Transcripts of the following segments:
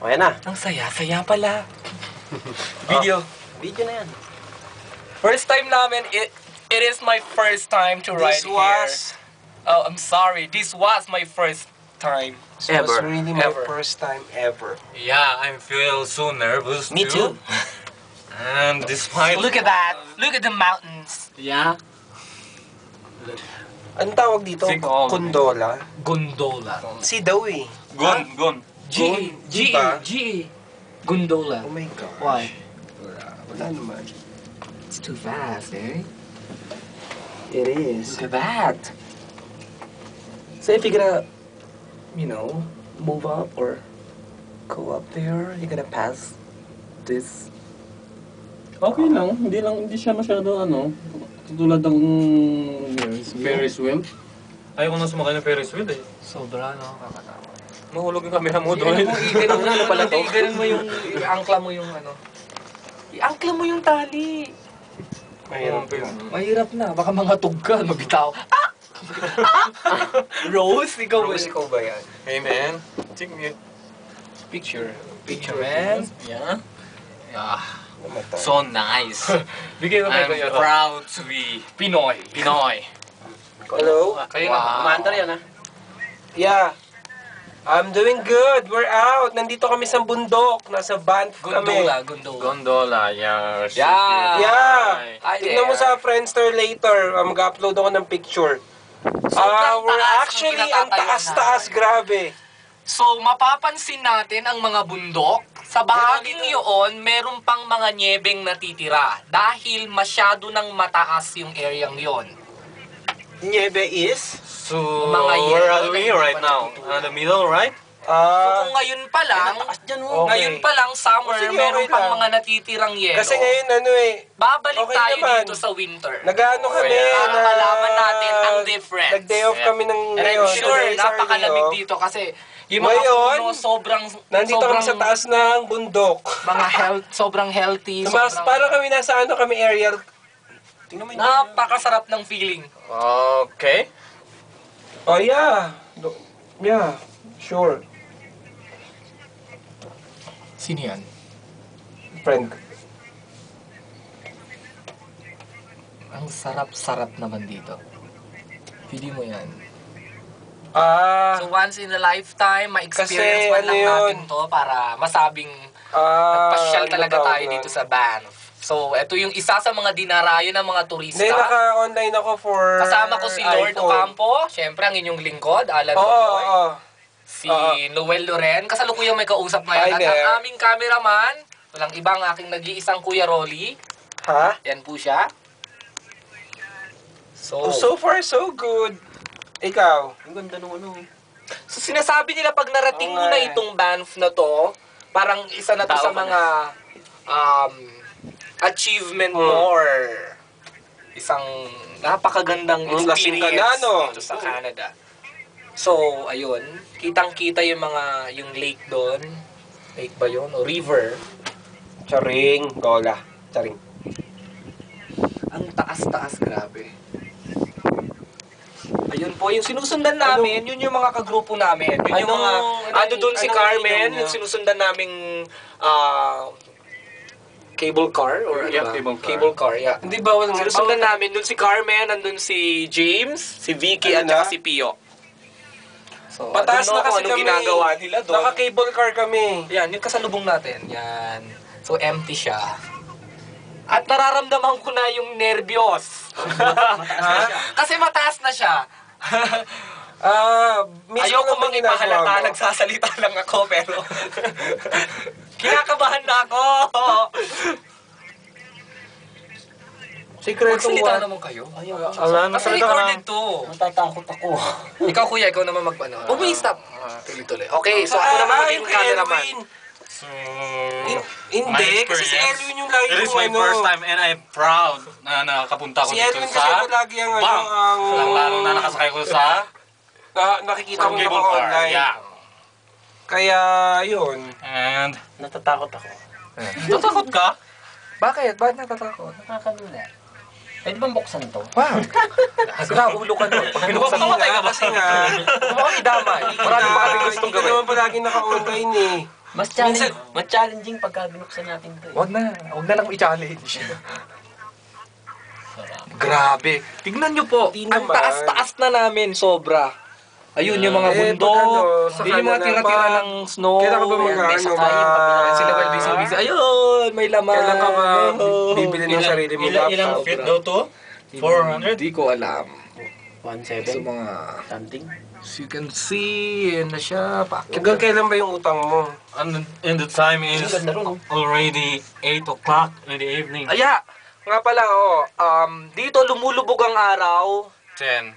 Okay na. Ang saya-saya pala. Video. Video na yan. First time namin, it is my first time to ride here. Oh, I'm sorry. This was my first time. This was really my first time ever. Yeah, I feel so nervous Me too. And despite... Look at that. Look at the mountains. Yeah. Anong tawag dito? Gondola? Gondola. Si daw eh. Gon. G-E. Gondola. Oh my God. Why? Wala naman. It's too fast, eh? It is. Look at that. So if you're gonna, move up or go up there, you're gonna pass this. Okay lang. Hindi siya masyado tulad ng Ferris wheel. Ayoko na sumakay ng Ferris wheel eh. Sobra, no? Kakatawa. Mahulog yung camera mo doon. Ganun mo yung, i-angkla mo yung i-angkla mo yung tali. Mahirap na. Baka mga tugka, mabitaw. Ah! Rose, ikaw ba yan? Hey man, take me Picture, man. Yeah. So nice. Bigay mo I'm kayo. proud to be Pinoy. Hello? Kayo na. Maandar yan, ha? Yeah. I'm doing good. We're out. Nandito kami sa bundok. Nasa Banff kami. Gondola, yeah. Yeah. Hi Tignan mo there. sa Friendster later. Mag-upload ako ng picture. We're actually, ang taas-taas. Grabe. So, mapapansin natin ang mga bundok. Sa bahaging yun, meron pang mga nyebeng natitira. Dahil masyado nang mataas yung areang yon. Niebe is? So, where are we right now? In the middle, right? So, kung ngayon pa lang, ngayon pa lang, summer, Sige, meron okay pang lang. mga natitirang yelo. Kasi ngayon, Babalik okay tayo naman. dito sa winter. nag-ano kami Para malaman natin ang difference. Nag-day off kami ng And I'm ngayon. sure, Today is our napakalamig day off. dito kasi yung mga Ngayon, puno sobrang Nandito kami sa taas ng bundok. mga sobrang healthy, Parang kami nasa kami aerial. Tingnan mo yun. napakasarap ng feeling. Okay. Oh yeah. Yeah, sure. Sino yan? Friend. Ang sarap-sarap naman dito. Pili mo yan. So once in a lifetime, ma-experience Kasi, man lang ano natin yun? to para masabing nagpasyal talaga tawag tayo nun? dito sa Banff. So, ito yung isa sa mga dinarayo ng mga turista. Hindi, naka-online ako for Kasama ko si Lord iPhone. Ocampo, syempre ang inyong lingkod, Alan Oo, Bondoy. oo. Si Noel Loren, kasalukuyang may kausap ngayon. At Hi there. ang aming cameraman, walang ibang aking nag-iisang Kuya Rolly. Ha? Yan po siya. So far, so good. Ikaw? Ang ganda nung So sinasabi nila pag narating mo na itong Banff na to, parang isa na to sa mga achievement mo or isang napakagandang lasing ka experience na, no? dito sa Canada. So, ayun, kitang-kita yung lake doon. Lake ba yun? O river. Charing. Gola. Charing. Ang taas-taas, grabe. Ayun po, yung sinusundan namin, yun yung mga kagrupo namin. Yun yung mga, doon si Carmen, yung sinusundan naming cable car, or Yeah, ano ba? cable car. Yeah. Hindi ba walang Sinusundan namin, doon si Carmen, nandun si James, si Vicky, at Ayun saka na. si Pio. So, Pataas I don't know na kasi kung anong kami. ginagawa nila doon. Naka-cable car kami. Yan, yung kasalubong natin. Yan. So, empty siya. At nararamdaman ko na yung nervyos. Kasi mataas na siya. Ayoko naman ginagawa magpahalata, mo. nagsasalita lang ako, pero kinakabahan na ako. Secret Magsalita naman kayo. Ala, Kasi recorded to. Natatakot ako. Ikaw kuya, ikaw naman mag-ano. Stop. Tuloy-tuloy. Okay, so ako naman maging cameraman. So, Hindi, kasi si Erwin yung lagi It is my first time and I'm proud na nakapunta ko Si dito Erwin kasi sa ito lagi ang Banff. Lalo na nakasakay ko sa nakikita ko cable car. online. Yeah. Kaya, yun. And, Natatakot ako. natatakot ka? Bakit? Bakit natatakot? Nakakalula. Pwede bang buksan to? Wow! Grabe ka doon. Pag binuksan ka, patay ka ba? Kasi nga, Mukhang idamay. Marami pa kami gustong hindi ka gawin. naman palagi naka-online eh. Mas challenging pagka binuksan natin to eh. Huwag na lang i-challenge. Grabe. Tignan nyo po, Hindi ang naman. taas-taas na namin, sobra. Ayun, yung mga Eh, bundok. pag ano, sa Yun yung mga kanila, tira-tira ba- ng snow. Kailan ka ba Ayan, mag-ano sa ba? Ayan, sila well busy. Ayun, may laman. Kailan ka ba Ayun. bibili ng sarili mo Ilang laptop? feet daw to? 400? Hindi ko alam. 1.7 Sa mga... something. As you can see, yan na siya. Pakit. Hanggang kailan ba yung utang mo? And the time is Ang ganda ron, oh. already 8 o'clock in the evening. Aya, nga pala, dito lumulubog ang araw. 10.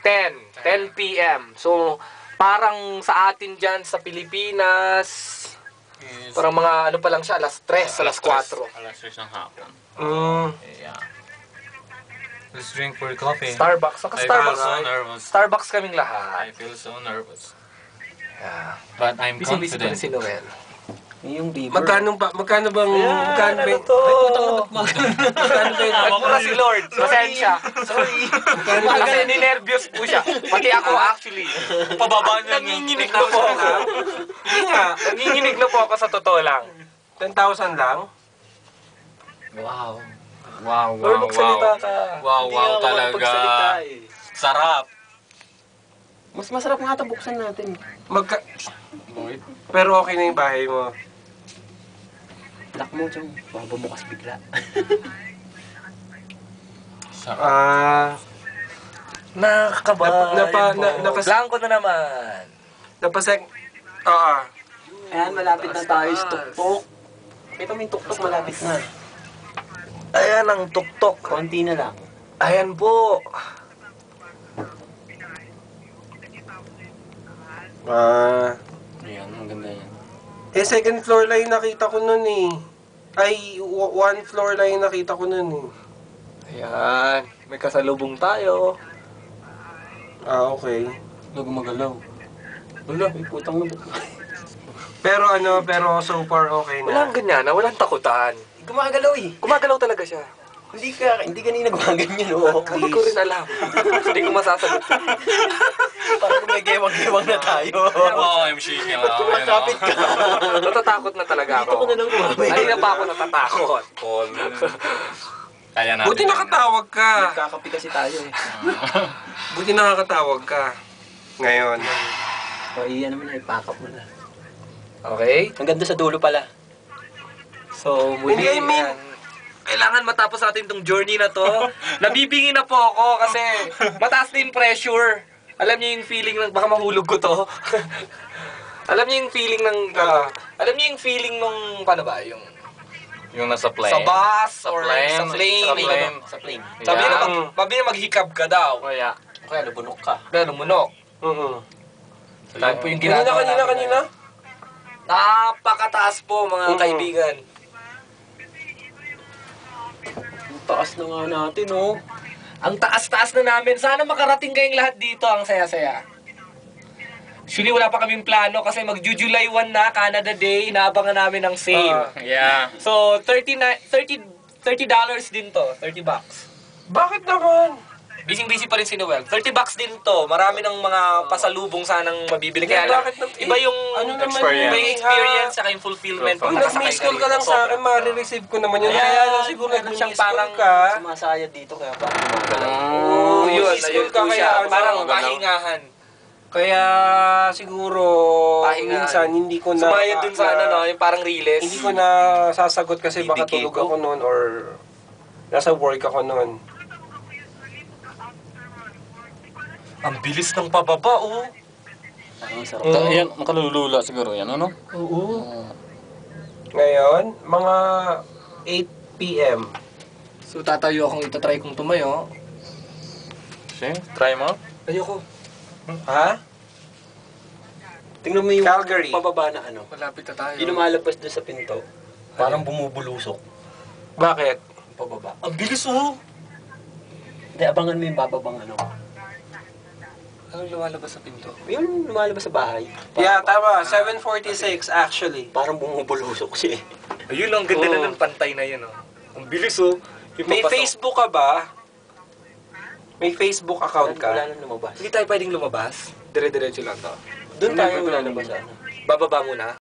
10 p.m. So, parang sa atin dyan sa Pilipinas, parang mga ano pa lang siya, alas 3, alas 4. Alas 3 ng hapon. Mm. Yeah. Let's drink for coffee. Starbucks. Saka I feel Starbucks. so nervous. Starbucks kaming I lahat. feel so nervous. Yeah. But I'm Busy-busy pa rin confident. si Noel. Yung beaver. Magkano bang, magkano ba yung... Magkano ba yung... Ako na si Lord. Pasensya. Sorry. Kasi ninervyos po siya. Pati ako actually. Pababa niya Nanginginig na po ako. Hindi nga, Nanginginig na po ako sa totoo lang. 10,000 lang? Wow. Wow, Lord, wow, magsalita wow. ka. Wow, Hindi wow ako talaga. makapagsalita eh. Sarap. Mas masarap nga ito buksan natin. Pero okay na yung bahay mo. Lock mo dyan. Baka bumukas bigla. Sarap. Nakakabayan Blanco na naman. Napasek... Oo. Ayan, malapit na tayo sa tuktok. Kita mo yung tuktok, malapit na. Ayan ang tuktok. Konti na lang. Ayan po. Ayan, ang ganda yan. Second floor lang yung nakita ko nun eh. Ay, one floor lang yung nakita ko nun eh. Ayan. May kasalubong tayo. Okay. Huwag gumagalaw. Wala, may putang na Pero so far okay na. Walang ganyan na, walang takutan. Gumagalaw eh. Gumagalaw talaga siya. Hindi kanina gumaganyan, oo. Hindi ko rin alam. Hindi ko masasagot. Parang may gewang-gewang na tayo. Wow, I'm shaking. Kapit ka. Natatakot na talaga ako. Dito ko na lang kumamay. Ay, na pa ako natatakot. Kaya natin. Buti nakatawag ka. Kakapi kasi tayo eh. Buti nakakatawag ka. Ngayon. O, iyan naman na, ipakap mo na. Okay? Ang ganda sa dulo pala. So, muli. Hindi, I mean, Kailangan matapos natin tong journey na to. Nabibingi na po ako kasi mataas na yung pressure. Alam niyo yung feeling ng baka mahulog ko to. Alam niyo yung feeling ng alam niyo yung feeling nung paano ba yung nasa plane. sa bus or plane. sa plane. Sa plane. Sa plane. Sabi Yeah. na sabi na maghikab ka daw. Kaya. Kaya nabunok ka. Kaya lumunok. Yan po yung ginagawa Kanina. Napakataas po mga kaibigan. Ang taas na nga natin, oh. Ang taas-taas na namin. Sana makarating kayong lahat dito. Ang saya-saya. Actually, wala pa kaming plano kasi mag-July 1 na, Canada Day. Inaabangan namin ang sale. Yeah. So, $30 din to. $30. Bakit naman? Busy-busy pa rin si Noel. $30 din to. Marami ng mga pasalubong sanang mabibili. Kaya lang, Bakit na- iba yung Ano naman experience. iba yung experience saka yung fulfillment. Kung pag nakasakay nag-miss call ka lang dito. sa akin, ma-receive ko naman yun. Kaya lang siguro meron siyang nag-miss call parang ka. sumasayad dito, kaya parang gumagalaw. Oo, yun. miss Ayun call ka po siya. kaya, ano, Parang galaw. pahingahan. Kaya siguro Pahingahan. minsan hindi ko na... Sumayad dun sa ano, yung parang riles. Hindi ko na sasagot kasi baka Bibigay tulog ko. ako noon or nasa work ako noon. Ang bilis ng pababa, oh. Ang sarap. Yan, nakalulula siguro yan, ano? Ngayon, mga 8 p.m. So, tatayo akong itatry kong tumayo. Sige, try mo. Ayoko. Ha? Tingnan mo yung Calgary. pababa na ano. Malapit na tayo. Yung lumalabas doon sa pinto, parang bumubulusok. Bakit? Pababa. Ang bilis, oh. Hindi, abangan mo yung bababang ano. Anong lumalabas sa pinto? Yung lumalabas sa bahay. Yeah, tama. 7:46 actually. Parang bumubulusok siya eh. Ayun lang, ganda na ng pantay na yun, oh. Ang bilis, oh. Yung May papasok. Facebook ka ba? May Facebook account Wala ka. nang lumabas. Hindi tayo pwedeng lumabas. Dire-diretso lang to. Doon tayo lalabas. Bababa muna.